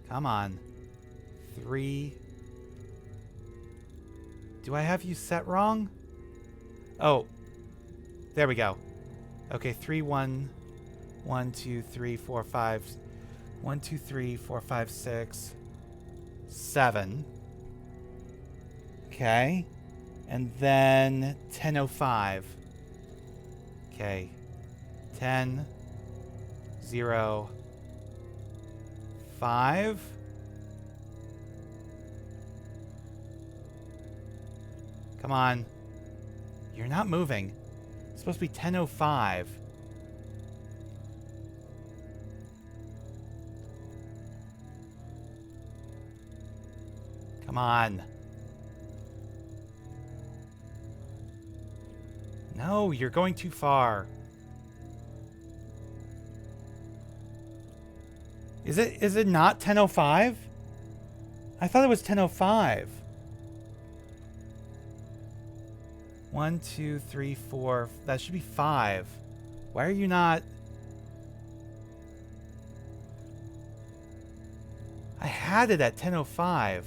Come on. 3. Do I have you set wrong? Oh. There we go. Okay, 3, 1. 1, 2, 3, 4, 5. 1, 2, 3, 4, 5, 6. 7. Okay. And then 10:05. Okay. 10, 0, 5. Come on. You're not moving. It's supposed to be 10:05. Come on. No, you're going too far. Is it not 10:05? I thought it was 10:05. 1, 2, 3, 4. That should be 5. Why are you not? I had it at 10:05.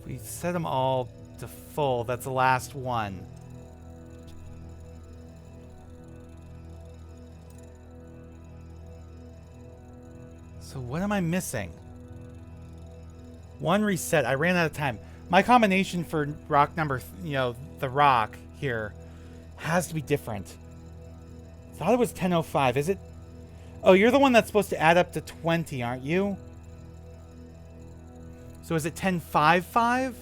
If we set them all to full, that's the last one. So what am I missing? One reset. I ran out of time. My combination for rock number, the rock here has to be different. Thought it was 10:05. Is it? Oh, you're the one that's supposed to add up to 20, aren't you? So is it 10:55?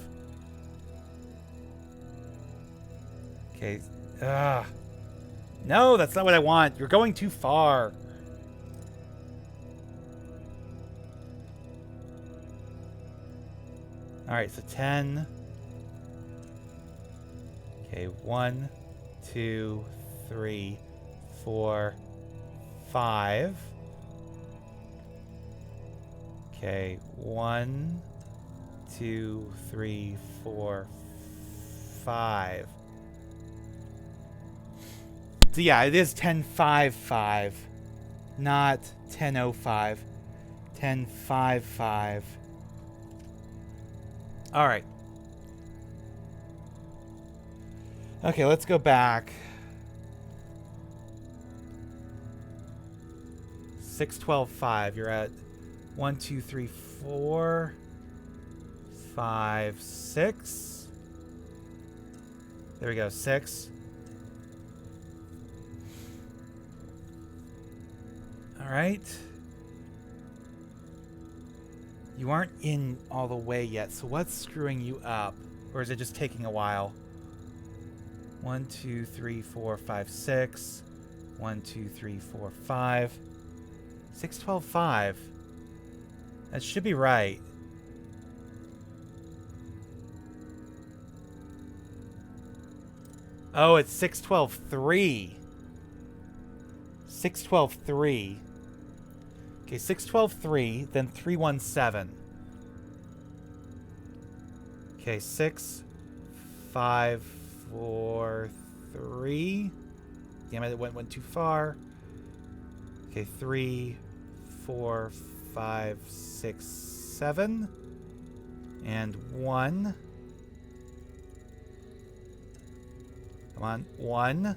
Okay. No, that's not what I want. You're going too far. All right, so 10. Okay, 1, 2, 3, 4, 5. Okay, 1, 2, 3, 4, 5. So yeah, it is 10:55, not 10:05. 10:55. All right. Okay, let's go back. 6:12:5. You're at 1, 2, 3, 4, 5, 6. There we go. 6. All right. You aren't in all the way yet, so what's screwing you up? Or is it just taking a while? 1, 2, 3, 4, 5, 6. 1, 2, 3, 4, 5. 6:12:5. That should be right. Oh, it's 6:12:3. 6:12:3. Okay, 6:12:3, then 3:17. Okay, 6, 5, 4, 3. Damn it, it went too far. Okay, 3, 4, 5, 6, 7. And 1. Come on, 1.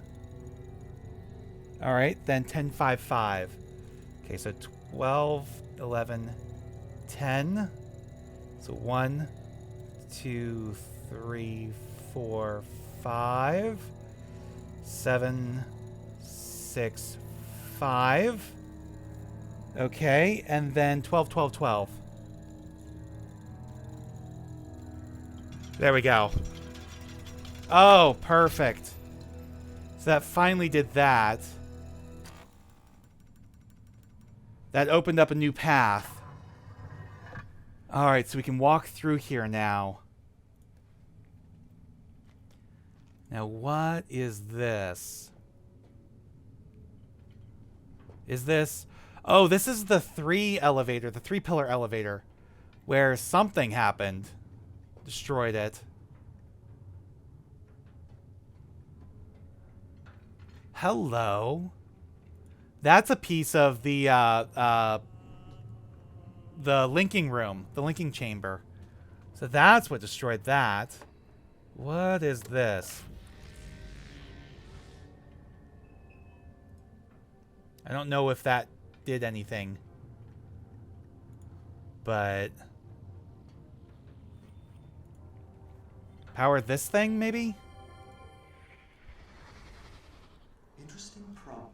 All right, then 10:55. Okay, so 12, 11, 10. So 1, 2, 3, 4, 5, 7, 6, 5. Okay, and then 12, 12, 12. There we go. Oh, perfect. So that finally did that. That opened up a new path. Alright, so we can walk through here now. Now, what is this? Is this... Oh, this is the 3 elevator, the 3-pillar elevator, where something happened. Destroyed it. Hello. That's a piece of the linking room, the linking chamber. So that's what destroyed that. What is this? I don't know if that did anything. But power this thing, maybe? Interesting problem.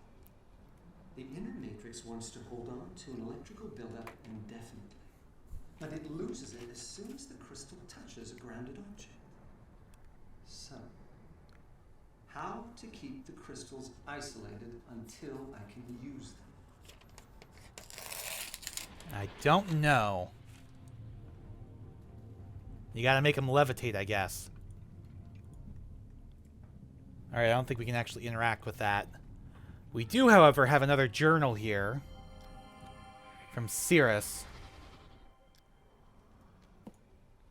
The inner matrix wants to hold on to an electrical buildup indefinitely, but it loses it as soon as the crystal touches a grounded object. So, how to keep the crystals isolated until I can use them? I don't know. You gotta make them levitate, I guess. Alright, I don't think we can actually interact with that. We do, however, have another journal here. From Cirrus.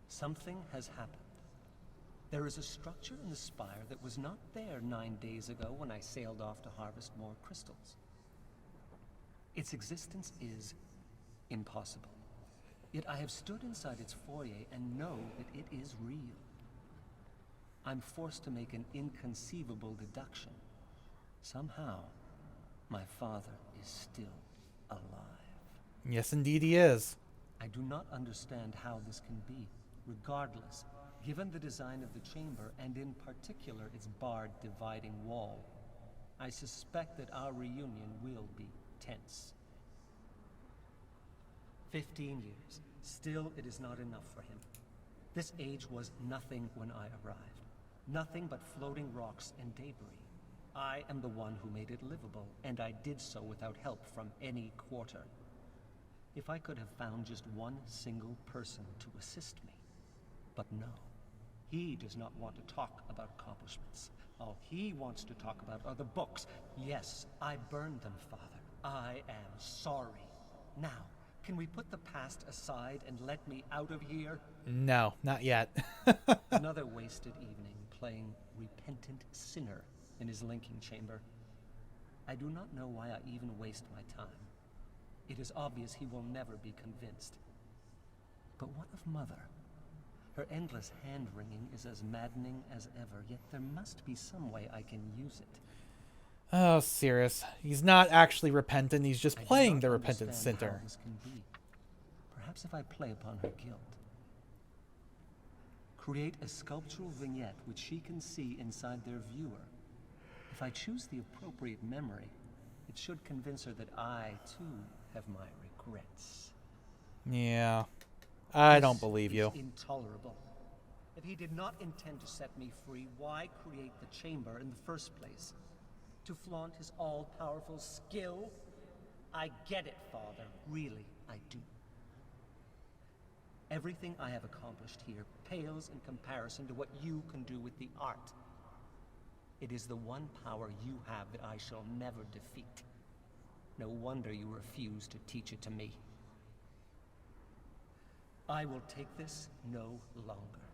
Something has happened. There is a structure in the Spire that was not there 9 days ago when I sailed off to harvest more crystals. Its existence is impossible. Yet I have stood inside its foyer and know that it is real. I'm forced to make an inconceivable deduction. Somehow, my father is still alive. Yes, indeed he is. I do not understand how this can be. Regardless, given the design of the chamber, and in particular its barred dividing wall, I suspect that our reunion will be tense. 15 years. Still, it is not enough for him. This age was nothing when I arrived. Nothing but floating rocks and debris. I am the one who made it livable, and I did so without help from any quarter. If I could have found just one single person to assist me. But no. He does not want to talk about accomplishments. All he wants to talk about are the books. Yes, I burned them, Father. I am sorry. Now, can we put the past aside and let me out of here? No, not yet. Another wasted evening playing repentant sinner in his linking chamber. I do not know why I even waste my time. It is obvious he will never be convinced. But what of Mother? Her endless hand-wringing is as maddening as ever, yet there must be some way I can use it. Oh, Cirrus. He's not actually repentant, he's just playing the repentant sinner. sinner. This can be. Perhaps if I play upon her guilt. Create a sculptural vignette which she can see inside their viewer. If I choose the appropriate memory, it should convince her that I, too, have my regrets. Yeah. I don't believe you. This is intolerable. If he did not intend to set me free, why create the chamber in the first place? To flaunt his all-powerful skill? I get it, Father. Really, I do. Everything I have accomplished here pales in comparison to what you can do with the art. It is the one power you have that I shall never defeat. No wonder you refuse to teach it to me. I will take this no longer.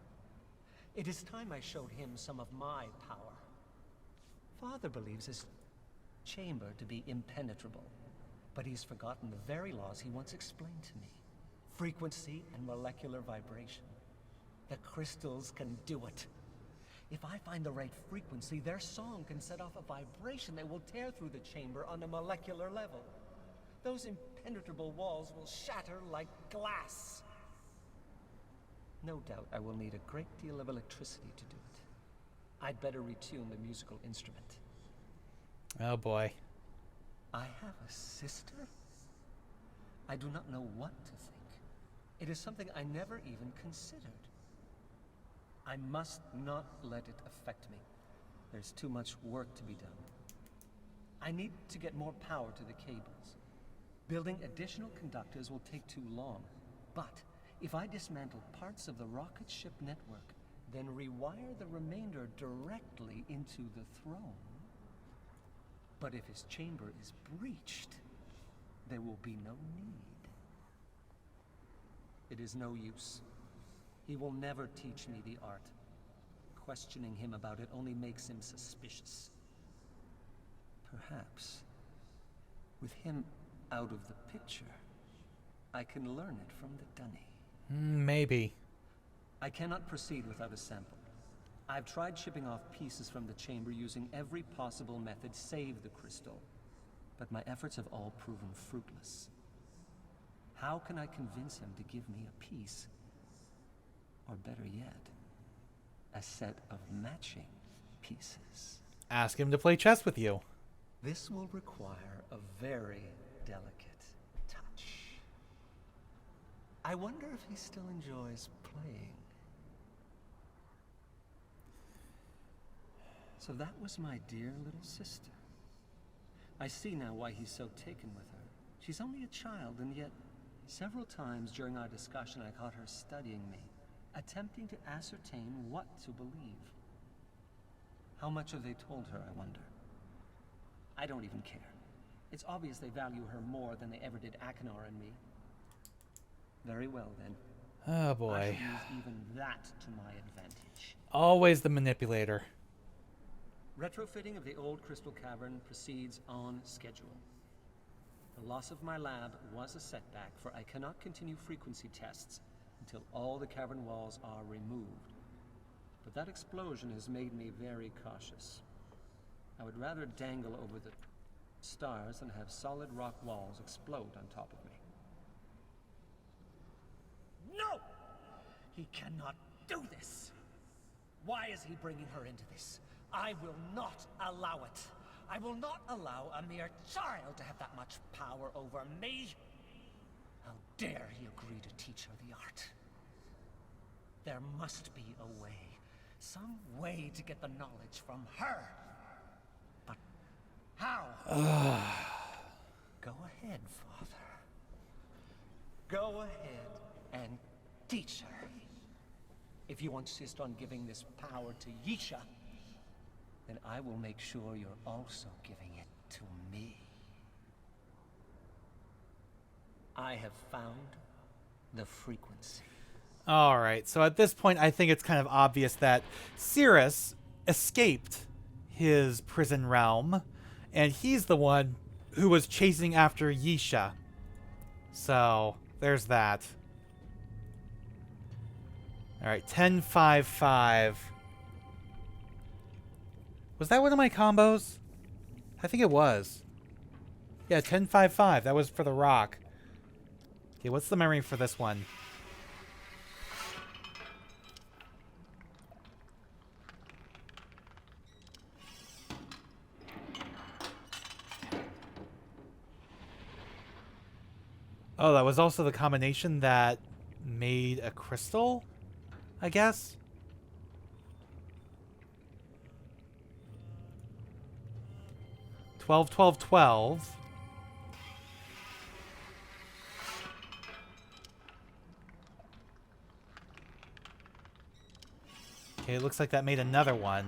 It is time I showed him some of my power. Father believes his chamber to be impenetrable, but he's forgotten the very laws he once explained to me. Frequency and molecular vibration. The crystals can do it. If I find the right frequency, their song can set off a vibration that will tear through the chamber on a molecular level. Those impenetrable walls will shatter like glass. No doubt I will need a great deal of electricity to do it. I'd better retune the musical instrument. Oh boy. I have a sister? I do not know what to think. It is something I never even considered. I must not let it affect me. There's too much work to be done. I need to get more power to the cables. Building additional conductors will take too long. But if I dismantle parts of the rocket ship network, then rewire the remainder directly into the throne. But if his chamber is breached, there will be no need. It is no use. He will never teach me the art. Questioning him about it only makes him suspicious. Perhaps, with him out of the picture, I can learn it from the dunny. Maybe. I cannot proceed without a sample. I've tried shipping off pieces from the chamber using every possible method save the crystal, but my efforts have all proven fruitless. How can I convince him to give me a piece? Or better yet, a set of matching pieces. Ask him to play chess with you. This will require a very delicate touch. I wonder if he still enjoys playing. So that was my dear little sister. I see now why he's so taken with her. She's only a child, and yet several times during our discussion I caught her studying me, attempting to ascertain what to believe. How much have they told her, I wonder? I don't even care. It's obvious they value her more than they ever did Achenar and me. Very well, then. Oh, boy. I shall use even that to my advantage. Always the manipulator. Retrofitting of the old crystal cavern proceeds on schedule. The loss of my lab was a setback, for I cannot continue frequency tests until all the cavern walls are removed. But that explosion has made me very cautious. I would rather dangle over the stars than have solid rock walls explode on top of me. No! He cannot do this! Why is he bringing her into this? I will not allow it. I will not allow a mere child to have that much power over me. How dare he agree to teach her the art? There must be a way. Some way to get the knowledge from her. But how? Go ahead, Father. Go ahead and teach her. If you insist on giving this power to Yisha, then I will make sure you're also giving it to me. I have found the frequency. All right, so at this point, I think it's kind of obvious that Cirrus escaped his prison realm, and he's the one who was chasing after Yisha. So, there's that. All right, 10-5-5. Was that one of my combos? I think it was. Yeah, 10-5-5. That was for the rock. Okay, what's the memory for this one? Oh, that was also the combination that made a crystal, I guess? Twelve, 12, 12. Okay, it looks like that made another one.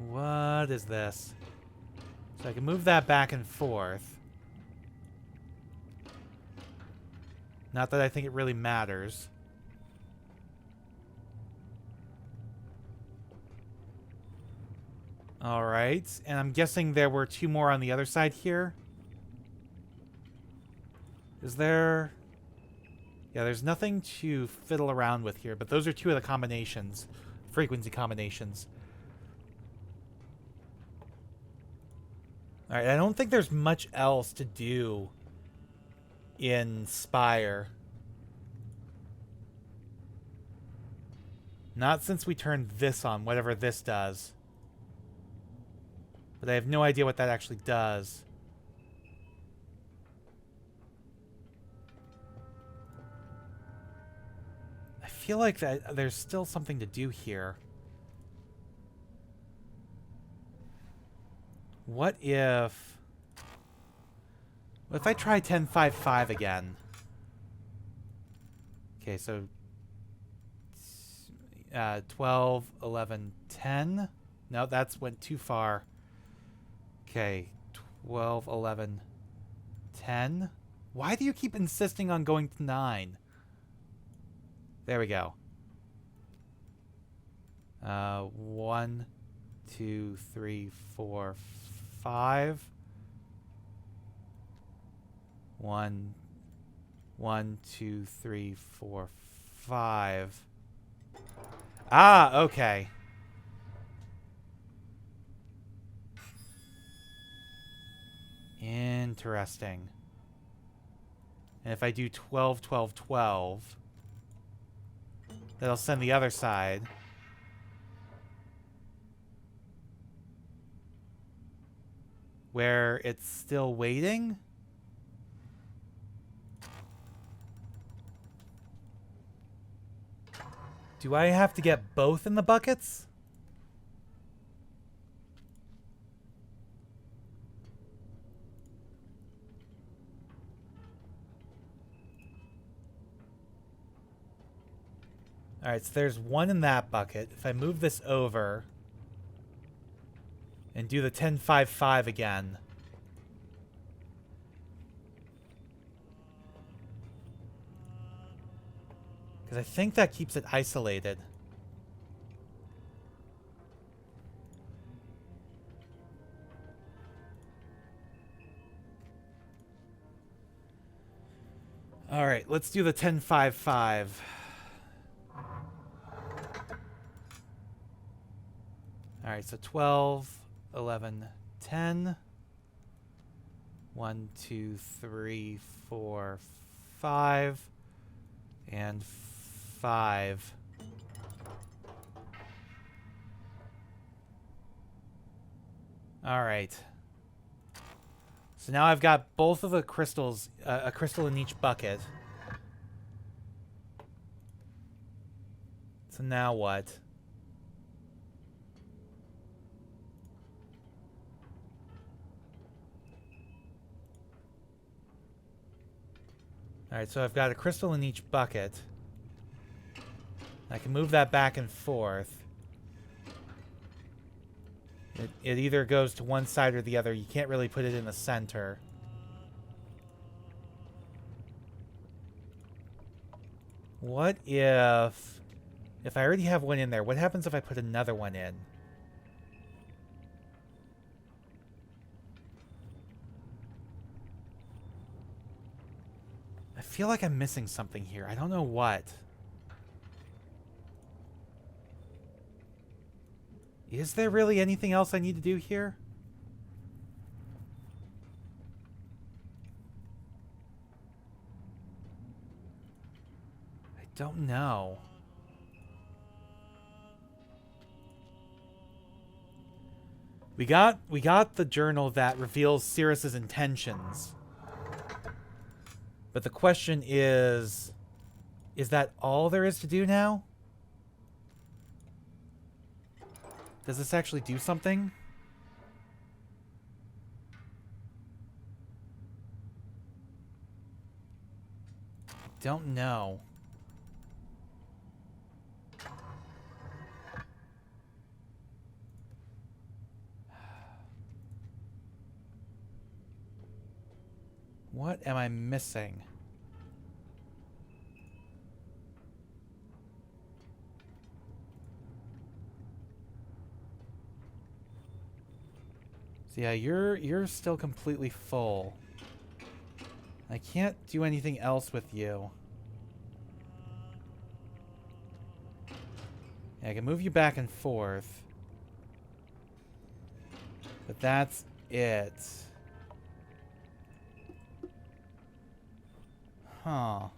What is this? So I can move that back and forth. Not that I think it really matters. All right, and I'm guessing there were two more on the other side here. Is there... Yeah, there's nothing to fiddle around with here, but those are two of the combinations, frequency combinations. All right, I don't think there's much else to do in Spire. Not since we turned this on, whatever this does. But I have no idea what that actually does. I feel like that there's still something to do here. What if I try 10-5-5 again? Okay, so 12, 11, 10. No, that's went too far. Okay, 12, 11, 10. Why do you keep insisting on going to 9? There we go. 1, 2, 3, 4, 5. 1, 2, 3, 4, 5. Ah, okay. Interesting. And if I do 12, 12, 12, that'll send the other side. Where it's still waiting? Do I have to get both in the buckets? Alright, so there's one in that bucket. If I move this over and do the 10, 5, 5 again. Because I think that keeps it isolated. Alright, let's do the 10, 5, 5. Alright, so 12, 11, 10. 1, 2, 3, 4, 5. And 5. Alright. So now I've got both of the crystals, a crystal in each bucket. So now what? Alright, so I've got a crystal in each bucket. I can move that back and forth. It either goes to one side or the other. You can't really put it in the center. What if I already have one in there, what happens if I put another one in? I feel like I'm missing something here. I don't know what. Is there really anything else I need to do here? I don't know. We got the journal that reveals Sirius's intentions. But the question is that all there is to do now? Does this actually do something? I don't know. What am I missing? So yeah, you're still completely full. I can't do anything else with you. Yeah, I can move you back and forth. But that's it. Huh.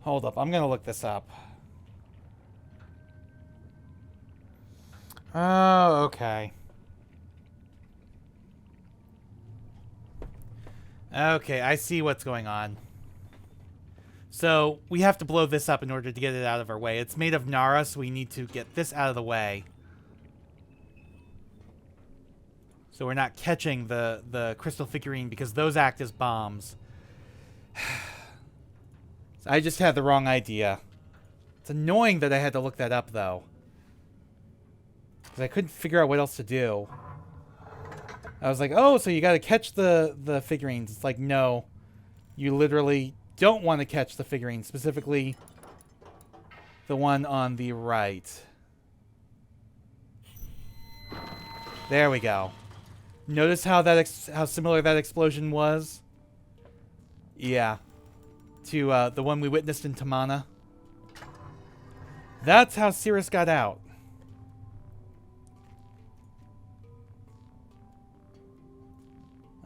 Hold up, I'm gonna look this up. Oh, okay. Okay, I see what's going on. So, we have to blow this up in order to get it out of our way. It's made of Nara, so we need to get this out of the way. So we're not catching the crystal figurine because those act as bombs. So I just had the wrong idea. It's annoying that I had to look that up, though. Because I couldn't figure out what else to do. I was like, oh, so you got to catch the figurines. It's like, no. You literally don't want to catch the figurines. Specifically, the one on the right. There we go. Notice how that how similar that explosion was? Yeah. To the one we witnessed in Tamana. That's how Cirrus got out.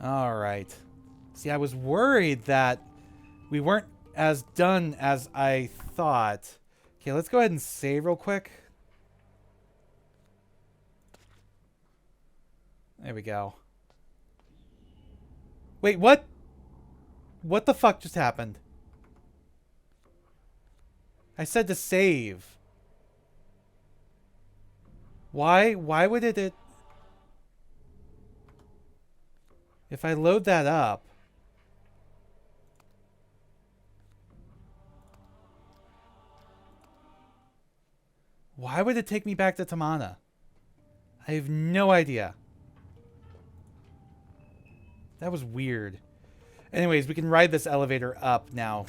Alright. See, I was worried that we weren't as done as I thought. Okay, let's go ahead and save real quick. There we go. Wait, what? What the fuck just happened? I said to save. Why would it... If I load that up... Why would it take me back to Tamana? I have no idea. That was weird. Anyways, we can ride this elevator up now.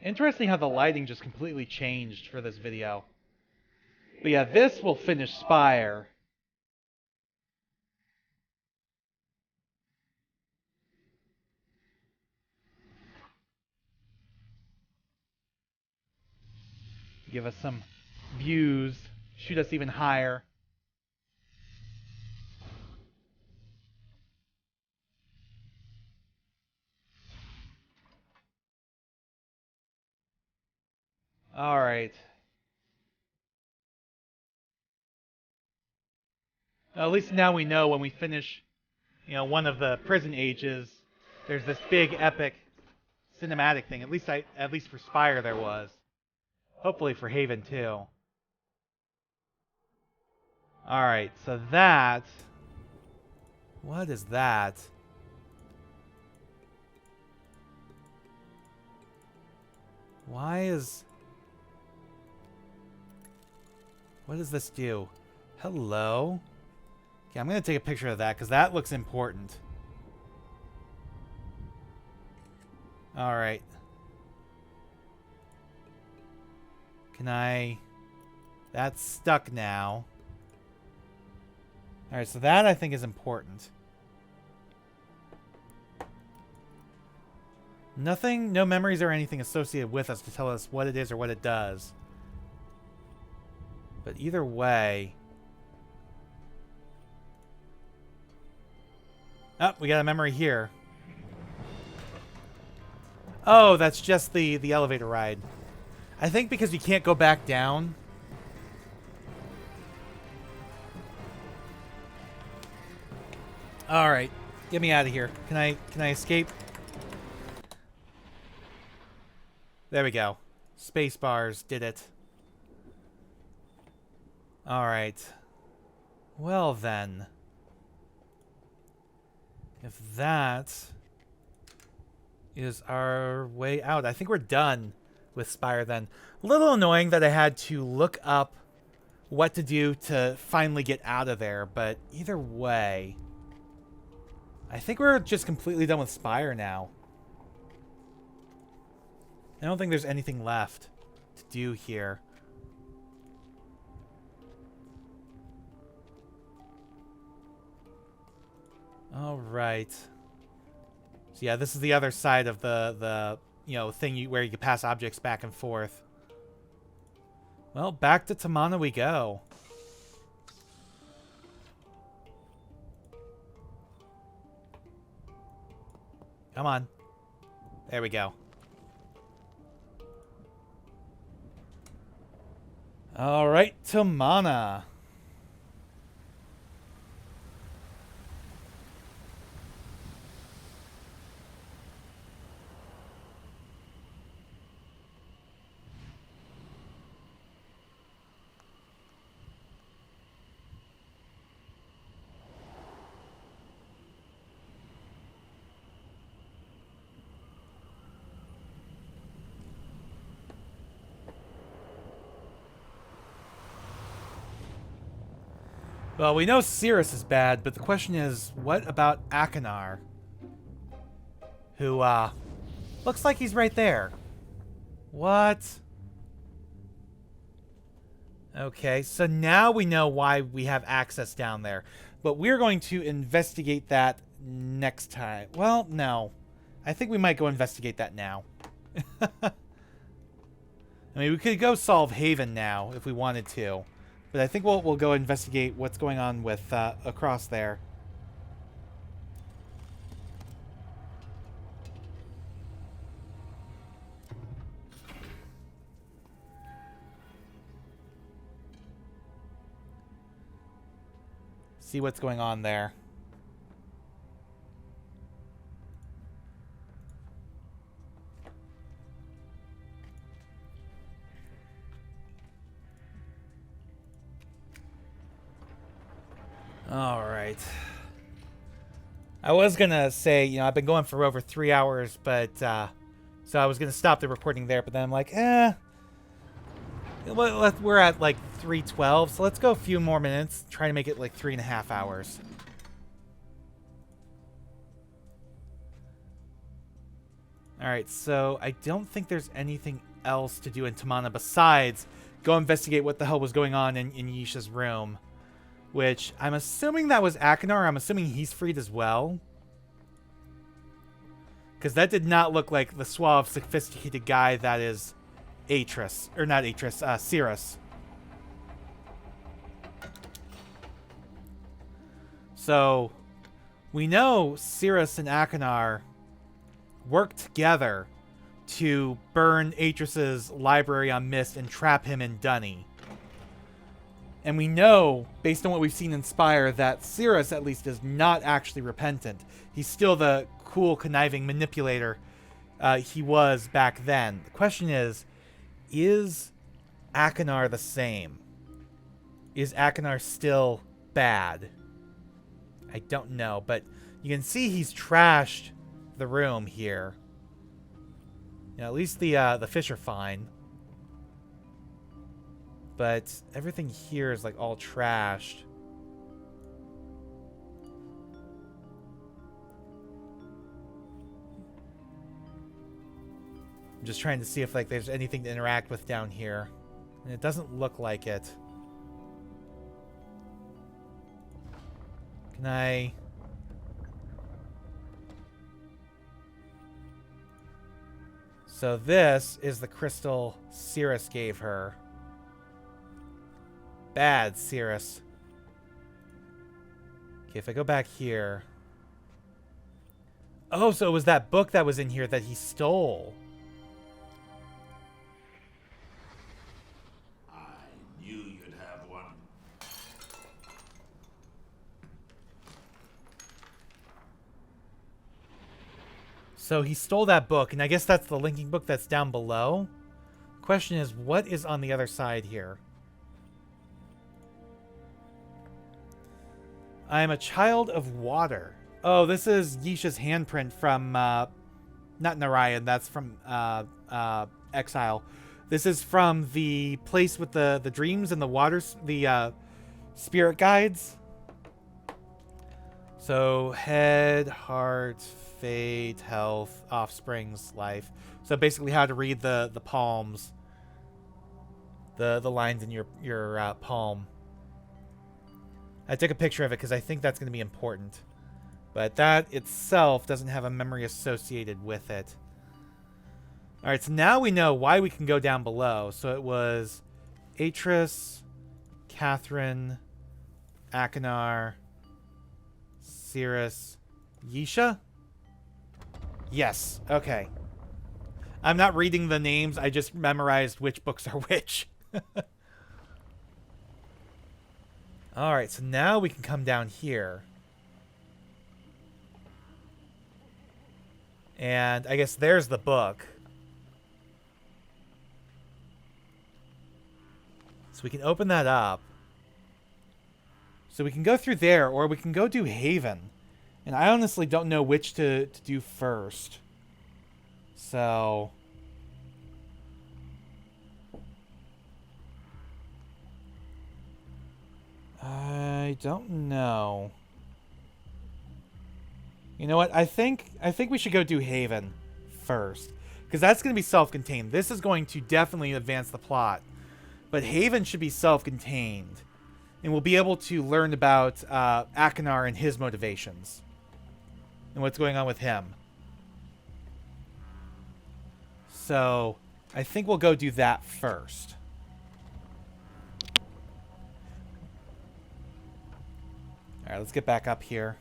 Interesting how the lighting just completely changed for this video. But yeah, this will finish Spire. Give us some views. Shoot us even higher. Alright. At least now we know when we finish, you know, one of the prison ages, there's this big epic cinematic thing. At least for Spire there was. Hopefully for Haven too. Alright, so that... What is that? Why is... What does this do? Hello? Okay, I'm going to take a picture of that because that looks important. Alright. Can I... That's stuck now. Alright, so that I think is important. Nothing, no memories or anything associated with us to tell us what it is or what it does. But either way... Oh, we got a memory here. Oh, that's just the elevator ride. I think because you can't go back down... Alright. Get me out of here. Can I escape? There we go. Space bars did it. Alright. Well then. If that is our way out. I think we're done with Spire then. A little annoying that I had to look up what to do to finally get out of there, but either way... I think we're just completely done with Spire now. I don't think there's anything left to do here. Alright. So yeah, this is the other side of the you know, thing where you can pass objects back and forth. Well, back to Tamana we go. Come on. There we go. Alright, Tamana. Well, we know Cirrus is bad, but the question is, what about Akinar? Who, looks like he's right there. What? Okay, so now we know why we have access down there. But we're going to investigate that next time. Well, no. I think we might go investigate that now. I mean, we could go solve Haven now if we wanted to. But I think we'll go investigate what's going on with across there. See what's going on there. All right. I was gonna say, you know, I've been going for over 3 hours, but so I was gonna stop the recording there, but then I'm like, we're at like 3:12, so let's go a few more minutes, try to make it like 3.5 hours. All right, so I don't think there's anything else to do in Tamana besides go investigate what the hell was going on in Yisha's room. Which, I'm assuming that was Akinar. I'm assuming he's freed as well. Because that did not look like the suave, sophisticated guy that is Atris. Or not Atris, Cirrus. So, we know Cirrus and Akinar worked together to burn Atris's library on MYST and trap him in Dunny. And we know, based on what we've seen in Spire, that Cirrus, at least, is not actually repentant. He's still the cool, conniving manipulator he was back then. The question is Akinar the same? Is Akinar still bad? I don't know, but you can see he's trashed the room here. You know, at least the fish are fine. But everything here is like all trashed. I'm just trying to see if like there's anything to interact with down here. And it doesn't look like it. Can I... So this is the crystal Cirrus gave her. Bad, Cirrus. Okay, if I go back here... Oh, so it was that book that was in here that he stole. I knew you'd have one. So he stole that book, and I guess that's the linking book that's down below. Question is, what is on the other side here? I am a child of water. Oh, this is Yisha's handprint from, not Narayan, that's from, Exile. This is from the place with the dreams and the waters, the, spirit guides. So, head, heart, fate, health, offsprings, life. So basically how to read the palms. The lines in your palm. I took a picture of it because I think that's going to be important. But that itself doesn't have a memory associated with it. Alright, so now we know why we can go down below. So it was Atris, Catherine, Akinar, Cirrus, Yisha? Yes, okay. I'm not reading the names, I just memorized which books are which. Alright, so now we can come down here. And I guess there's the book. So we can open that up. So we can go through there, or we can go do Haven. And I honestly don't know which to do first. So... I don't know. You know what? I think we should go do Haven first. Because that's going to be self-contained. This is going to definitely advance the plot. But Haven should be self-contained. And we'll be able to learn about Akinar and his motivations. And what's going on with him. So, I think we'll go do that first. Alright, let's get back up here.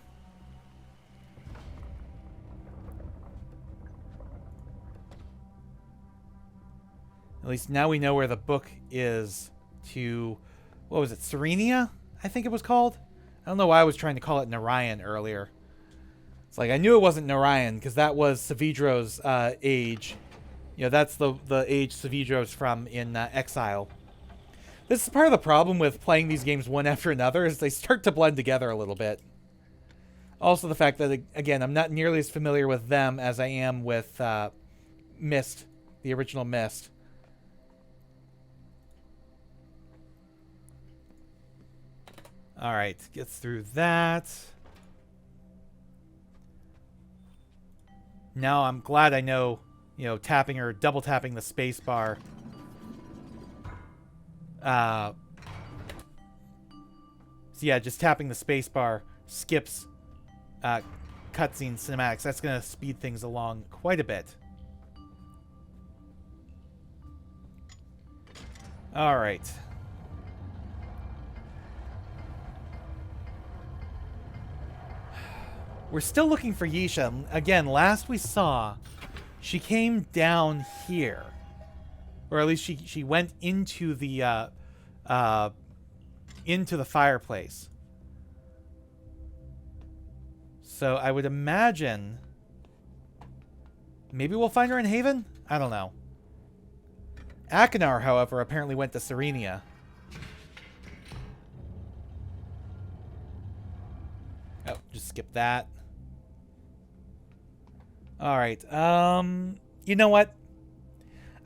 At least now we know where the book is to... What was it? Serenia? I think it was called? I don't know why I was trying to call it Narayan earlier. It's like, I knew it wasn't Narayan, because that was Savidro's age. You know, that's the age Savidro's from in Exile. This is part of the problem with playing these games one after another, is they start to blend together a little bit. Also the fact that, again, I'm not nearly as familiar with them as I am with MYST, the original MYST. Alright, gets through that. Now I'm glad I know, you know, tapping or double tapping the space bar. So yeah, just tapping the space bar skips cutscene cinematics. That's going to speed things along quite a bit. Alright. We're still looking for Yisha. Again, last we saw, she came down here. Or at least she went into the fireplace. So I would imagine maybe we'll find her in Haven? I don't know. Akinar, however, apparently went to Serenia. Oh, just skip that. Alright, you know what?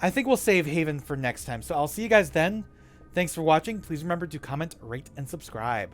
I think we'll save Haven for next time, so I'll see you guys then. Thanks for watching. Please remember to comment, rate, and subscribe.